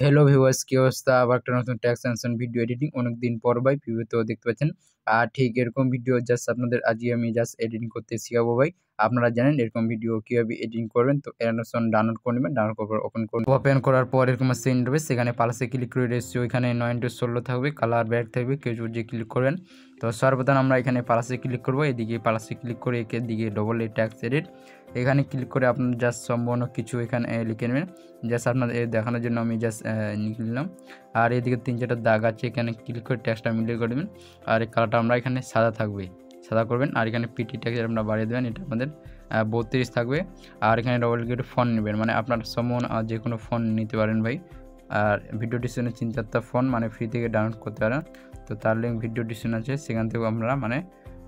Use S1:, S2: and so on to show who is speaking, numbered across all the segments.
S1: Hello viewers, কি অবস্থা? আবার একটা নতুন ট্যাক্স অ্যানসার ভিডিও এডিটিং অনেকদিন পর ভাই ভিডিওতেও দেখতে পাচ্ছেন। আর ঠিক এরকম ভিডিও জাস্ট আপনাদের আজকে আমি জাস্ট এডিটিং করতে শিখাবো ভাই। আপনারা জানেন এরকম ভিডিও কিভাবে এডিটিং করবেন। তো অ্যানোসন ডাউনলোড করে নেবেন, ডাউনলোড করার পর ওপেন করুন। ওপেন করার পর এরকম আসছে ইন্টারফেস, সেখানে প্লাসে ক্লিক করে রেখেছি, ওইখানে 9:16 থাকবে, কালার ব্যাক থাকবে, কেউ যদি ক্লিক করবেন। তো সর্বপ্রথম আমরা এখানে প্লাসে ক্লিক করবো, এদিকে প্লাসে ক্লিক করে এদিকে ডবল ট্যাক্স এডিট এখানে ক্লিক করে আপনার জাস্ট সম্পূর্ণ কিছু এখানে লিখে নেবেন। জাস্ট আপনাদের দেখানোর জন্য আমি জাস্ট লিখে নিলাম। আর এদিকে 3-4টা দাগ আছে, এখানে ক্লিক করে ট্যাক্সটা মিলিয়ে করে দেবেন। আর এই কালারটা আমরা এখানে সাদা থাকবে, সাদা করবেন। আর এখানে পিটি ট্যাক্স আপনারা বাড়িয়ে দেবেন, এটা আমাদের 32 থাকবে। আর এখানে ডবল ক্লিক ফোন নেবেন, মানে আপনার সম্পূর্ণ যে কোনো ফোন নিতে পারেন ভাই। আর ভিডিও ডিসক্রিপশনে 3-4টা ফোন মানে ফ্রি থেকে ডাউনলোড করতে পারেন। তো তার লিঙ্ক ভিডিও ডিসক্রিপশন আছে, সেখান থেকেও আপনারা মানে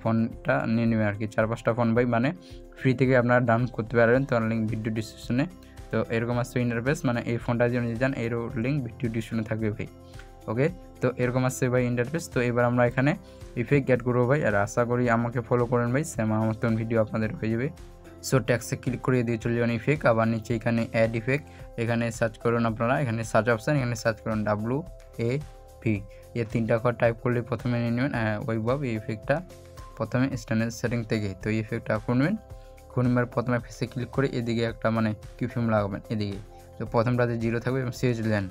S1: ফোনটা নিয়ে নেবেন আর কি। 4-5টা ফোন ভাই মানে ফ্রি থেকে আপনারা ডাউনলোড করতে পারবেন, তার লিঙ্ক ভিডিও ডিসক্রিপশনে। তো এরকম আসছে ইন্টারফেস, মানে এই ফোনটা যদি নিতে চান এর লিঙ্ক ভিডিও ডিসক্রিপশনে থাকবে ভাই। ওকে, তো এরকম আসছে ভাই ইন্টারফেস। তো এবার আমরা এখানে ইফেক্ট অ্যাড করবো ভাই। আর আশা করি আমাকে ফলো করেন ভাই, সেম আমার মতন ভিডিও আপনাদের হয়ে যাবে। সো ট্যাক্সে ক্লিক করে দিয়ে চলে যাবেন ইফেক্ট, আবার নিচে এখানে অ্যাড ইফেক্ট, এখানে সার্চ করুন আপনারা, এখানে সার্চ অপশান, এখানে সার্চ করুন WAV। এই 3টা অক্ষর টাইপ করলে প্রথমে নিয়ে নেবেন ওয়েব এই ইফেক্টটা প্রথমে স্ট্যান্ডার্ড সেটিং থেকে। তো এই ইফেক্টটা খুলবেন, খুলবার প্রথমে ফেসে ক্লিক করে এদিকে একটা মানে কিফিল্ম লাগাবেন এদিকে। তো প্রথমটাতে 0 থাকবে এবং শেষ দেন,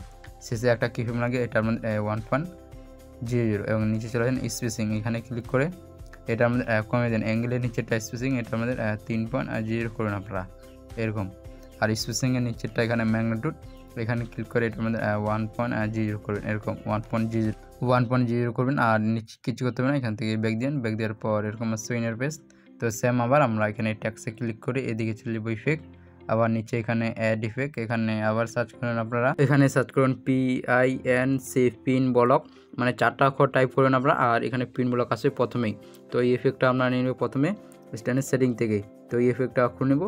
S1: শেষে একটা কিফিল্ম লাগে, এটার মধ্যে 1.00 এবং নিচে চলে যান স্পেসিং, এখানে ক্লিক করে এটা আমাদের কমে দেন, অ্যাঙ্গেলের নিচেরটা স্পেসিং এটা আমাদের 3.0 করবেন আপনারা এরকম। আর স্পেসিংয়ের নিচেরটা এখানে ম্যাগনিটিউড, এখানে ক্লিক করে এটার মধ্যে 1.0 করবেন এরকম 1.0 করবেন। আর নিচে কিছু করতে হবে না, এখান থেকে ব্যাক দিন, ব্যাক দেওয়ার পর এরকম আসছে ইন্টারফেস। তো সেম আবার আমরা এখানে ট্যাক্সে ক্লিক করে এদিকে চলে যাবো ইফেক্ট, আবার নিচে এখানে অ্যাড ইফেক্ট, এখানে আবার সার্চ করেন আপনারা, এখানে সার্চ করুন পিন ব্লক, মানে 4টা অক্ষর টাইপ করবেন আপনারা। আর এখানে পিন ব্লক আসবে প্রথমেই। তো এই ইফেক্টটা আমরা নিয়ে নেব প্রথমে স্ট্যান্ডার্ড সেটিং থেকে। তো এই ইফেক্টটা খুলে নেব,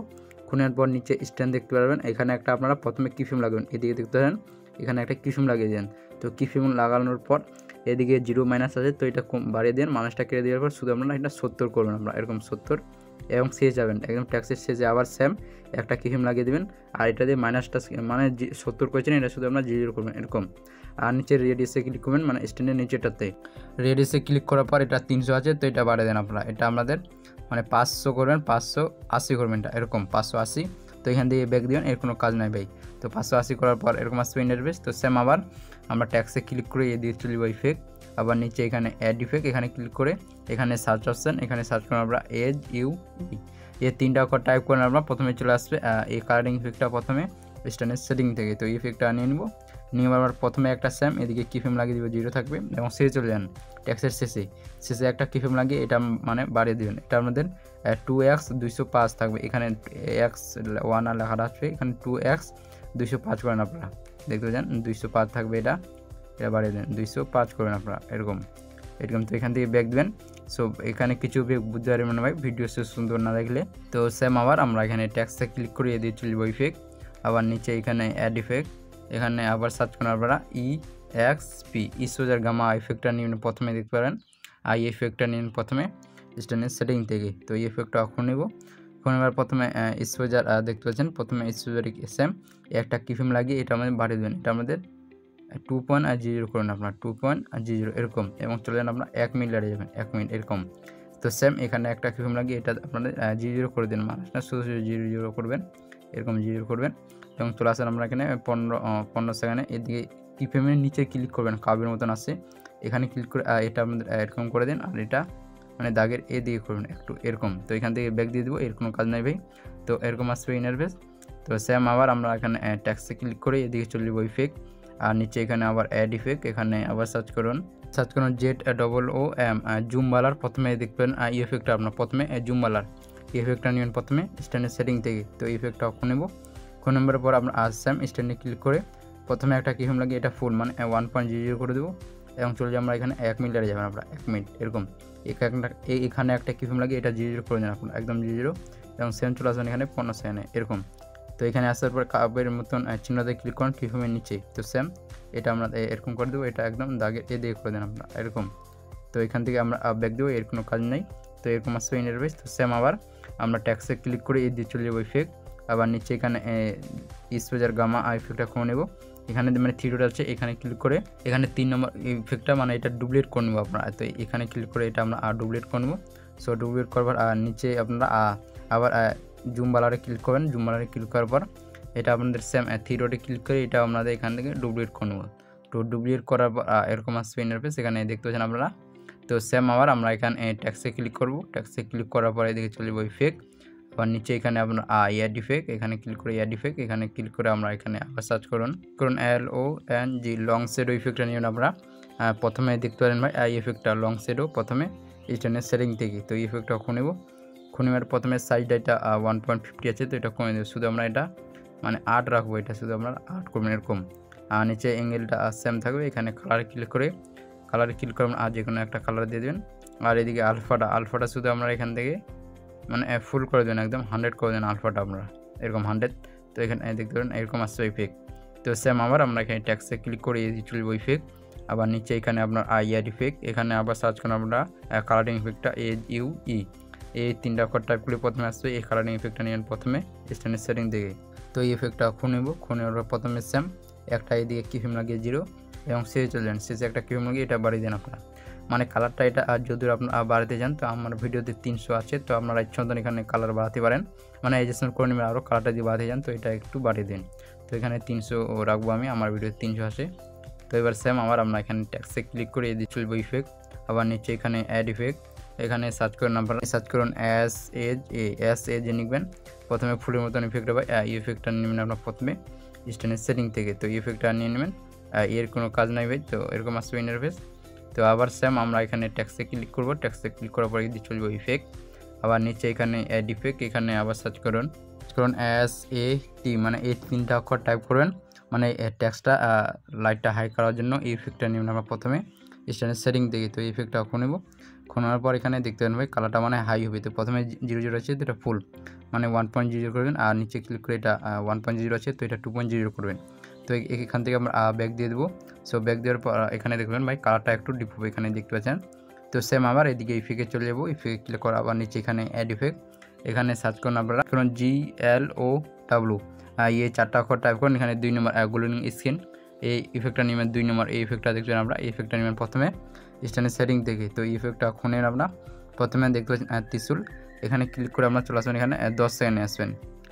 S1: খুনের পর নিচে স্ট্যান্ড দেখতে পারবেন, এখানে একটা আপনারা প্রথমে কিফিল্ম লাগাবেন, এদিকে দেখতে পারেন এখানে একটা কিফিল্ম লাগিয়ে দেন। তো কিফিল্ম লাগানোর পর এদিকে 0- আছে, তো এটা বাড়িয়ে দেন, মানুষটা কেটে দেওয়ার পর শুধু আপনারা এটা 70 করবেন আমরা এরকম 70 এবং শেষ যাবেন একদম ট্যাক্সের শেষে আবার সেম একটা কিফিল্ম লাগিয়ে দেবেন। আর এটা দিয়ে মাইনাসটা মানে 70 করেছেন, এটা শুধু আপনারা 0 করবেন এরকম। আর নিচে রেডিয়াসে ক্লিক করবেন, মানে স্ট্যান্ডের নিচেটাতে রেডিয়াসে ক্লিক করার পর এটা 300 আছে, তো এটা বাড়িয়ে দেন আপনারা, এটা আমাদের মানে 500 করবেন, 580 করবেন এটা এরকম 580। তো এখান দিয়ে ব্যাক দিবেন, এর কোনো কাজ নাই ভাই। তো 580 করার পর এরকম আসবে ইন্টারফেস। তো সেম আবার আমরা ট্যাক্সে ক্লিক করে দিয়ে চলে যাবো ইফেক্ট, আবার নিচে এখানে অ্যাড ইফেক্ট, এখানে ক্লিক করে এখানে সার্চ অপশান, এখানে সার্চ করুন আমরা HUE, এই 3টা অক্ষর টাইপ করেন আমরা, প্রথমে চলে আসবে এই কালারিং ইফেক্টটা প্রথমে স্ট্যান্ডার্ড সেটিং থেকে। তো এই ইফেক্টটা নিয়ে নিব, নিয়ে আবার প্রথমে একটা স্যাম এদিকে কিফিল্ম লাগিয়ে দিব, 0 থাকবে এবং শেষে চলে যান ট্যাক্সের শেষে একটা কিফিল্ম লাগিয়ে এটা মানে বাড়িয়ে দেবেন, এটা আমাদের 2x 205 থাকবে, এখানে x1 আর লেখা আসবে, এখানে 2x 205 করেন আপনারা, দেখতে যান 205 থাকবে, এটা বাড়িয়ে দেন 205 করবেন আপনারা এরকম। তো এখান থেকে ব্যাক দেবেন। সো এখানে কিছু বুঝতে পারবেন না ভাই ভিডিও শেষ সুন্দর না দেখলে। তো সেম আবার আমরা এখানে ট্যাক্সে ক্লিক করে দিয়ে চলব ইফেক্ট, আবার নিচে এখানে অ্যাড ইফেক্ট, এখানে আবার সার্চ করেন আপনারা EXP ইসোজার গামা ইফেক্টটা নিয়ে প্রথমে দেখতে পারেন। আর এই ইফেক্টটা নিন প্রথমে স্ট্যান্ডার্ড সেটিং থেকে। তো এই ইফেক্টটা এখন নেব, এখন এবার প্রথমে ইসোজার দেখতে পাচ্ছেন, প্রথমে ইসোজার সেম একটা কিফিল্ম লাগিয়ে এটা আমাদের বাড়িয়ে দেবেন, এটা আমাদের 2.0 করুন আপনার 2.0 এরকম এবং চলে যান আপনার 1 মিনিট দাঁড়িয়ে যাবেন 1 মিনিট এরকম। তো সেম এখানে একটা কিফিল্ম লাগিয়ে এটা আপনাদের 0 করে দেন, মানুষটা শুধু 0 করবেন এরকম 0 করবেন এবং চলে আসেন আমরা এখানে 15 সেকেন্ডে এদিকে কিফিল্মের নিচে ক্লিক করবেন, কাবের মতন আসে, এখানে ক্লিক করে এটা আমাদের এরকম করে দেন। আর এটা মানে দাগের দিয়ে করবেন একটু এরকম। তো এখান থেকে ব্যাক দিয়ে দেবো, এর কোনো কাজ নাই ভাই। তো এরকম আসবে ইন্টারফেস। তো সেম আবার আমরা এখানে ট্যাক্সে ক্লিক করে এদিকে চলে যাবো ইফেক্ট, আর নিচে এখানে আবার অ্যাড ইফেক্ট, এখানে আবার সার্চ করুন ZOOM জুমওয়ালার, প্রথমে দেখবেন এই ইফেক্টটা আপনার প্রথমে জুমওয়ালার ইফেক্টটা নেবেন প্রথমে স্ট্যান্ডার্ড সেটিং থেকে। তো এই ইফেক্টটা অফ নেব, ফোন নম্বরের পর আপনার সেম স্ট্যান্ডে ক্লিক করে প্রথমে একটা কিফিল্ম লাগিয়ে এটা ফুল মানে 1.0 করে দেবো এবং চলে যাবো আমরা এখানে 1 মিনিট দাঁড়িয়ে যাবেন আপনারা 1 মিনিট এরকম। এখানে একটা কিফিল্ম লাগিয়ে এটা 0 করে দেন আপনারা একদম 0 এবং সেম চলে আসবেন এখানে 15 সেকেন্ডে এরকম। তো এখানে আসার পর কাবের মতন চিহ্নতে ক্লিক করুন কিফিল্মের নিচে। তো সেম এটা আমরা এরকম করে দেবো, এটা একদম দাগে দিয়ে করে দেন আপনারা এরকম। তো এখান থেকে আমরা ব্যাক দেবো, এর কোনো কাজ নেই। তো এরকম আসবে ইন্টারফেস। তো সেম আবার আমরা ট্যাক্সে ক্লিক করে দিয়ে চলে যাবো ইফেক্ট, আবার নিচে এখানে ইসোজার গামা ইফেক্টটা খুঁজে নেব, এখানে মানে থ্রি ডট আছে, এখানে ক্লিক করে এখানে 3 নম্বর ইফেক্টটা মানে এটা ডুপ্লিকেট করে নেব আপনারা। তো এখানে ক্লিক করে এটা আমরা ডুপ্লিকেট করে নেব। সো ডুপ্লিকেট করবার নিচে আপনারা আবার জুম বালারে ক্লিক করবেন। জুম বালারে ক্লিক করার পর এটা আপনাদের সেম থ্রি ডটে ক্লিক করে এটা আপনাদের এখান থেকে ডুপ্লিকেট করে নেব। তো ডুপ্লিকেট করার পর এরকম আসবে ইন্টারফেস, এখানে দেখতে পাচ্ছেন আপনারা। তো সেম আবার আমরা এখানে ট্যাক্সে ক্লিক করব। ট্যাক্সে ক্লিক করার পরে এদিকে চলে যাবো ইফেক্ট, আবার নিচে এখানে আপনার ইয়ার ইফেক্ট, এখানে ক্লিক করে ইয়ার ইফেক্ট, এখানে ক্লিক করে আমরা এখানে আবার সার্চ করুন LONG লং শেডো ইফেক্টটা নিয়ে আমরা প্রথমে দেখতে পারেন ভাই এই ইফেক্টটা লং শেডো প্রথমে স্ট্যান্ডার্ড সেটিং থেকে। তো এই ইফেক্টটা খুনেব, খুনেবার প্রথমে সাইজটা এটা 1.50 আছে, তো এটা কমে দেবো, শুধু আমরা এটা মানে 8 রাখবো, এটা শুধু আমরা 8 করবেন এরকম। আর নিচে অ্যাঙ্গেলটা সেম থাকবে, এখানে কালারে ক্লিক করে যে কোনো একটা কালার দিয়ে দেবেন। আর এদিকে আলফাটা শুধু আমরা এখান থেকে মানে ফুল করে দেবেন, একদম 100 করে দেন আলফাটা আপনারা এরকম 100। তো এখানে দেখতে পারেন এরকম আসছে ইফেক্ট। তো সেম আবার আমরা এখানে ট্যাক্সে ক্লিক করে চলবো ইফেক্ট, আবার নিচে এখানে আপনার ইয়ার ইফেক্ট, এখানে আবার সার্চ করুন আমরা কালারিং ইফেক্টটা AUE, এই 3টা অক্ষর টাইপ করে প্রথমে আসবে। এই কালারিং ইফেক্টটা নিয়ে প্রথমে স্ট্যান্ডার্ড সেটিং থেকে। তো এই ইফেক্টটা খুনেব, খুনের প্রথমে সেম একটা এদিকে কিফিম লাগিয়ে 0 এবং শেষে চলে যান, শেষে একটা কিফিম লাগিয়ে এটা বাড়িয়ে দেন আপনারা। মানে কালারটা এটা আর যদি আপনারা বাড়াতে চান তো আমার ভিডিওতে 300 আছে, তো আপনারা ইচ্ছা মতন এখানে কালার বাড়াতে পারেন, মানে অ্যাডজাস্টমেন্ট করে নেবেন। আরও কালারটা যদি বাড়াতে চান তো এটা একটু বাড়িয়ে দিন। তো এখানে 300 রাখবো আমি, আমার ভিডিওতে 300 আসে। তো এবার সেম আবার আমরা এখানে ট্যাক্সে ক্লিক করে দিয়ে চলবো ইফেক্ট, আবার নিচে এখানে অ্যাড ইফেক্ট, এখানে সার্চ করুন আপনারা, সার্চ করুন এস এজ লিখবেন। প্রথমে ফুলের মতন ইফেক্ট হবে, এই ইফেক্টটা নেবেন আপনার প্রথমে স্ট্যান্ডার্ড সেটিং থেকে। তো এই ইফেক্টটা নিয়ে নেবেন, এর কোনো কাজ নাই ভাই। তো এরকম আসবে ইন্টারফেস। তো আবার সেম আমরা এখানে ট্যাক্সে ক্লিক করব, ট্যাক্সে ক্লিক করার পরে দিয়ে চলবো ইফেক্ট, আবার নিচে এখানে অ্যাড ইফেক্ট, এখানে আবার সার্চ করুন SAT, মানে এই 3টা অক্ষর টাইপ করবেন, মানে ট্যাক্সটা লাইটটা হাই করার জন্য এই ইফেক্টটা নেবেন আমরা প্রথমে স্ট্যান্ডার্ড সেটিং থেকে। তো এই ইফেক্টটা খুনেব, খোনার পর এখানে দেখতে পাবেন ভাই কালারটা মানে হাই হবে। তো প্রথমে 00 আছে, তো এটা ফুল মানে 1.0 করবেন, আর নিচে ক্লিক করে এটা 1.0 আছে, তো এটা 2.0 করবেন। তো এখান থেকে আমরা ব্যাক দিয়ে দেবো। সো ব্যাক দেওয়ার পর এখানে দেখবেন ভাই কালারটা একটু ডিপ হবে, এখানে দেখতে পাচ্ছেন। তো সেম আবার এদিকে ইফেক্টে চলে যাবো, ইফেক্ট ক্লিক করা, আবার নিচে এখানে অ্যাড ইফেক্ট, এখানে সার্চ করুন আপনারা GLOW, এই 4টা অক্ষর টাইপ করুন, এখানে 2 নম্বর গ্লোয়িং স্কিন, এই ইফেক্টটা নেবেন 2 নম্বর। এই ইফেক্টটা দেখবেন আমরা, এই ইফেক্টটা নেবেন প্রথমে স্ট্যান্ডার্ড সেটিং থেকে। তো এই ইফেক্টটা খুনের আমরা প্রথমে দেখতে পাচ্ছেন ত্রিশূল, এখানে ক্লিক করে আপনারা চলে আসবেন, এখানে 10 সেকেন্ডে আসবেন,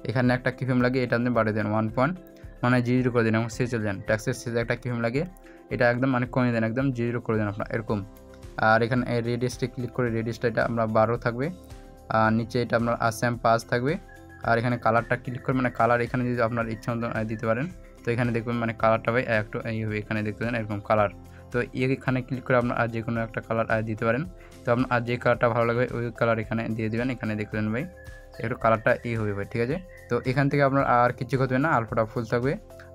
S1: এখানে একটা কিফিম লাগিয়ে এটা আপনি বাড়িয়ে দেন 1.0 করে দেন এবং শেষে চলে যান। ট্যাক্সের শেষে একটা কিফিম লাগিয়ে এটা একদম মানে কমিয়ে দেন, একদম 0 করে দেন আপনার এরকম। আর এখানে রেডিয়াসটা ক্লিক করে রেডিয়াসটা এটা আমরা 12 থাকবে, আর নিচে এটা আপনার আসাম 5 থাকবে। আর এখানে কালারটা ক্লিক করে মানে কালার এখানে যদি আপনার ইচ্ছা মতো দিতে পারেন। তো এখানে দেখবেন মানে কালারটা ভাই একটু এই হবে, এখানে দেখতে পারেন এরকম কালার। তো এখানে ক্লিক করে আপনার আর যে কোনো একটা কালার দিতে পারেন। তো আপনার আর যে কালারটা ভালো লাগবে ওই কালার এখানে দিয়ে দেবেন, এখানে দেখবেন ভাই একটু কালারটা এই হবে ভাই, ঠিক আছে। তো এখান থেকে আপনার আর কিছু করবে না, আলফাটা ফুল থাকবে,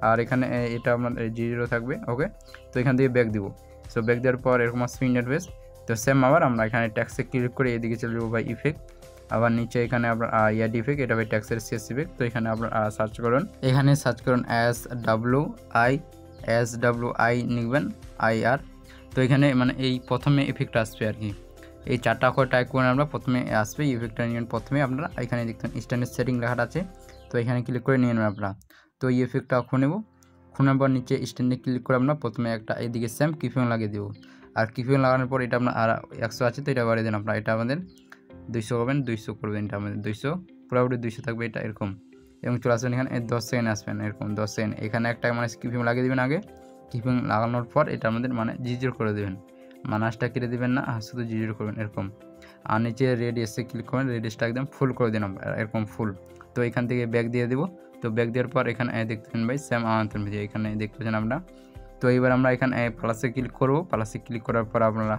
S1: আর এখানে এটা আপনার 0 থাকবে, ওকে। তো এখান থেকে ব্যাক দিব। সো ব্যাক দেওয়ার পর এরকম আসবে ইন্টারফেস। তো সেম আবার আমরা এখানে ট্যাক্সে ক্লিক করে এদিকে চলে যাবো ভাই ইফেক্ট, আবার নিচে এখানে আপনার ইয়ার ইফেক্ট, এটা ভাই ট্যাক্সের শেষ ইফেক্ট। তো এখানে আপনার সার্চ করুন, এখানে সার্চ করুন SWI লিখবেন IR। তো এখানে মানে এই প্রথমে ইফেক্টটা আসবে আর কি, এই 4টা অক্ষর টাইপ করে আমরা প্রথমে আসবে ইফেক্টটা নিয়ে প্রথমে আপনারা এখানে দেখতেন স্ট্যান্ডার্ড সেটিং লেখাটা আছে। তো এখানে ক্লিক করে নিয়ে নেবেন আপনারা। তো এই ইফেক্টটা খুনেব, খুনার পর নিচে স্ট্যান্ডে ক্লিক করে আমরা প্রথমে একটা এইদিকে সেম কিফিং লাগিয়ে দেবো। আর কিফিং লাগানোর পর এটা আপনার আর 100 আছে, তো এটা বাড়িয়ে দেন আপনারা, এটা আমাদের 200 করবেন, 200 করবেন, এটা আমাদের 200 পুরোপুরি 200 থাকবে এটা এরকম। এবং চলে আসবেন এখানে 10 সেকেন্ড আসবেন এরকম 10 সেকেন্ড, এখানে একটা মানে কিফিং লাগিয়ে দেবেন আগে। কিফিং লাগানোর পর এটা আমাদের মানে 0 করে দেবেন, মানাসটা কেটে দেবেন না, শুধু 0 করবেন এরকম। আর নিচে রেডিয়াসে ক্লিক করবেন, রেডিয়াসটা একদম ফুল করে দিন এরকম ফুল। তো এখান থেকে ব্যাক দিয়ে দেবো। তো ব্যাক দেওয়ার পর এখানে দেখতেছেন ভাই সেম আমাদের ভিডিও এখানে দেখতে পাচ্ছেন আমরা। তো এইবার আমরা এখানে প্লাসে ক্লিক করব, প্লাসে ক্লিক করার পর আপনারা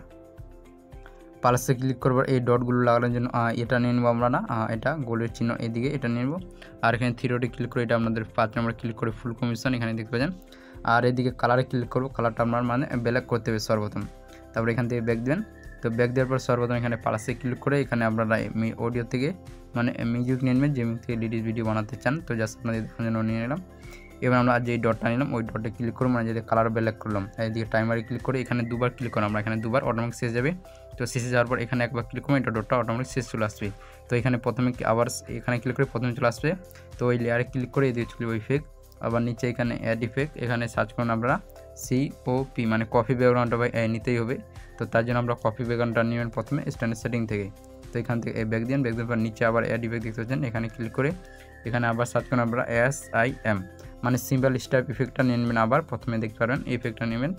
S1: প্লাসে ক্লিক করবার এই ডটগুলো লাগানোর জন্য এটা নিয়ে নেবো আমরা, না এটা গোলের চিহ্ন এদিকে এটা নিয়ে নেবো। আর এখানে থ্রিডটে ক্লিক করে এটা আপনাদের 5 নম্বরে ক্লিক করে ফুল কমিশন এখানে দেখতে পাচ্ছেন। আর এদিকে কালারে ক্লিক করবো, কালারটা আপনার মানে ব্ল্যাক করতে হবে সর্বপ্রথম। তারপরে এখান থেকে ব্যাক দেবেন। তো ব্যাক দেওয়ার পর সর্বপ্রথম এখানে প্লাসে ক্লিক করে এখানে আপনারা অডিও থেকে মানে মিউজিক নিয়ে নেবেন, যে মিউজিক থেকে লিডিস ভিডিও বানাতে চান। তো জাস্ট আপনাদের দেখানোর জন্য নিয়ে নিলাম। এবার আমরা যেই ডটটা নিলাম ওই ডটে ক্লিক করবো, মানে যদি কালার ব্ল্যাক করলাম এইদিকে টাইমারে ক্লিক করে এখানে 2বার ক্লিক করলাম আমরা, এখানে 2বার অটোমেটিক শেষ যাবে। তো শেষে যাওয়ার পর এখানে একবার ক্লিক করবো, এটা ডটটা অটোমেটিক শেষ চলে আসবে। তো এখানে প্রথমে আবার এখানে ক্লিক করে প্রথমে চলে আসবে। তো ওই লেয়ারে ক্লিক করে এদিকে চলে ইফেক্ট, আবার নিচে এখানে অ্যাড ইফেক্ট, এখানে সার্চ করুন আপনারা COP মানে কফি ব্যাকগ্রাউন্ডটা ভাই নিতেই হবে। তো তার জন্য আমরা কফি ব্যাকগ্রাউন্ডটা নেবেন প্রথমে স্ট্যান্ডার্ড সেটিং থেকে। তো এখান থেকে ব্যাক দিন, ব্যাক দেওয়ার পর নিচে আবার অ্যাড ইফেক্ট দেখতে পাচ্ছেন, এখানে ক্লিক করে এখানে আবার সার্চ করুন আপনারা SIM মানে সিম্পল স্ট্যাপ ইফেক্টটা নিয়ে নেবেন। আবার প্রথমে দেখতে পারবেন এই ইফেক্টটা নেবেন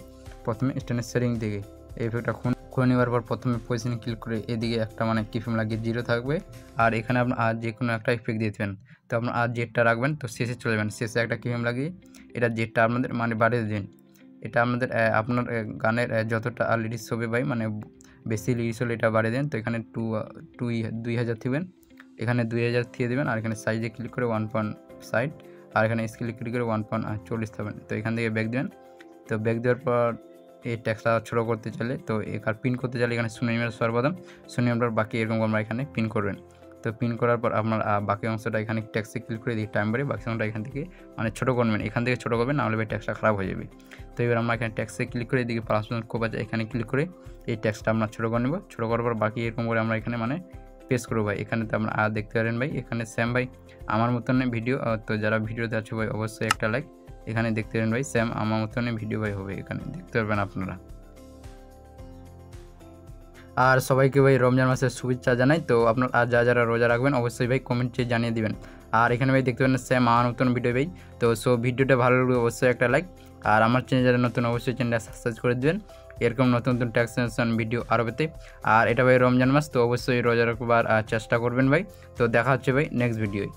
S1: প্রথমে স্ট্যান্ডার্ড সেটিং থেকে। এই ইফেক্টটা খুলে নেওয়ার পর প্রথমে পজিশনে ক্লিক করে এদিকে একটা মানে কিফ্রেম লাগিয়ে 0 থাকবে, আর এখানে আপনার আর যে কোনো একটা ইফেক্ট দিয়ে দেবেন। তো আপনার আর জেডটা রাখবেন, তো শেষে চলে যাবেন, শেষে একটা কিফ্রেম লাগিয়ে এটা জেডটা আপনাদের মানে বাড়িয়ে দিন। এটা আপনাদের আপনার গানের যতটা লিরিক্স হবে ভাই মানে বেশি লিরিক্স হলে এটা বাড়িয়ে দেন। তো এখানে 2000 দিবেন, এখানে 2000 দিয়ে দেবেন, আর এখানে সাইজে ক্লিক করে 1.60 আর এখানে স্কেলে ক্লিক করে 1.40 দেবেন। তো এখান থেকে ব্যাক দেবেন। তো ব্যাক দেওয়ার পর এই ট্যাক্সটা ছোটো করতে চাইলে তো এখানে পিন করতে চাইলে এখানে শূন্যের সর্বপ্রথম শূন্যের বাকি এরকম আমরা এখানে পিন করবেন। তো পিন করার পর আপনার বাকি অংশটা এখানে ট্যাক্সে ক্লিক করে দিয়ে টাইম বাড়ে বাকি অংশটা এখান থেকে মানে ছোটো করবেন, এখান থেকে ছোটো করবেন, নাহলে ট্যাক্সটা খারাপ হয়ে যাবে। তো এবার আমরা এখানে ট্যাক্সে ক্লিক করে এদিকে প্লাস কোপ আছে এখানে ক্লিক করে এই ট্যাক্সটা আমরা ছোটো করে নেব। ছোটো করার পর বাকি এরকম করে আমরা এখানে মানে পেস্ট করবো ভাই। এখানে তো আমরা দেখতে পারেন ভাই, এখানে সেম ভাই আমার মতন ভিডিও। তো যারা ভিডিওতে আছে ভাই অবশ্যই একটা লাইক। এখানে দেখতে পারেন ভাই সেম আমার মতন ভিডিও ভাই হবে, এখানে দেখতে পারবেন আপনারা। আর সবাইকে ভাই রমজান মাসের শুভেচ্ছা জানাই। তো আপনার আর যারা রোজা রাখবেন অবশ্যই ভাই কমেন্টে জানিয়ে দিবেন। আর এখানে ভাই দেখতে পারেন সেম আমার নতুন ভিডিও ভাই। তো ভিডিওটা ভালো লাগলে অবশ্যই একটা লাইক, আর আমার চ্যানেল যারা নতুন অবশ্যই চ্যানেলটা সাবস্ক্রাইব করে দেবেন এরকম নতুন নতুন ট্যাক্সেশন ভিডিও আরও পেতে। আর এটা ভাই রমজান মাস, তো অবশ্যই রোজা রাখবার চেষ্টা করবেন ভাই। তো দেখা হচ্ছে ভাই নেক্সট ভিডিওয়।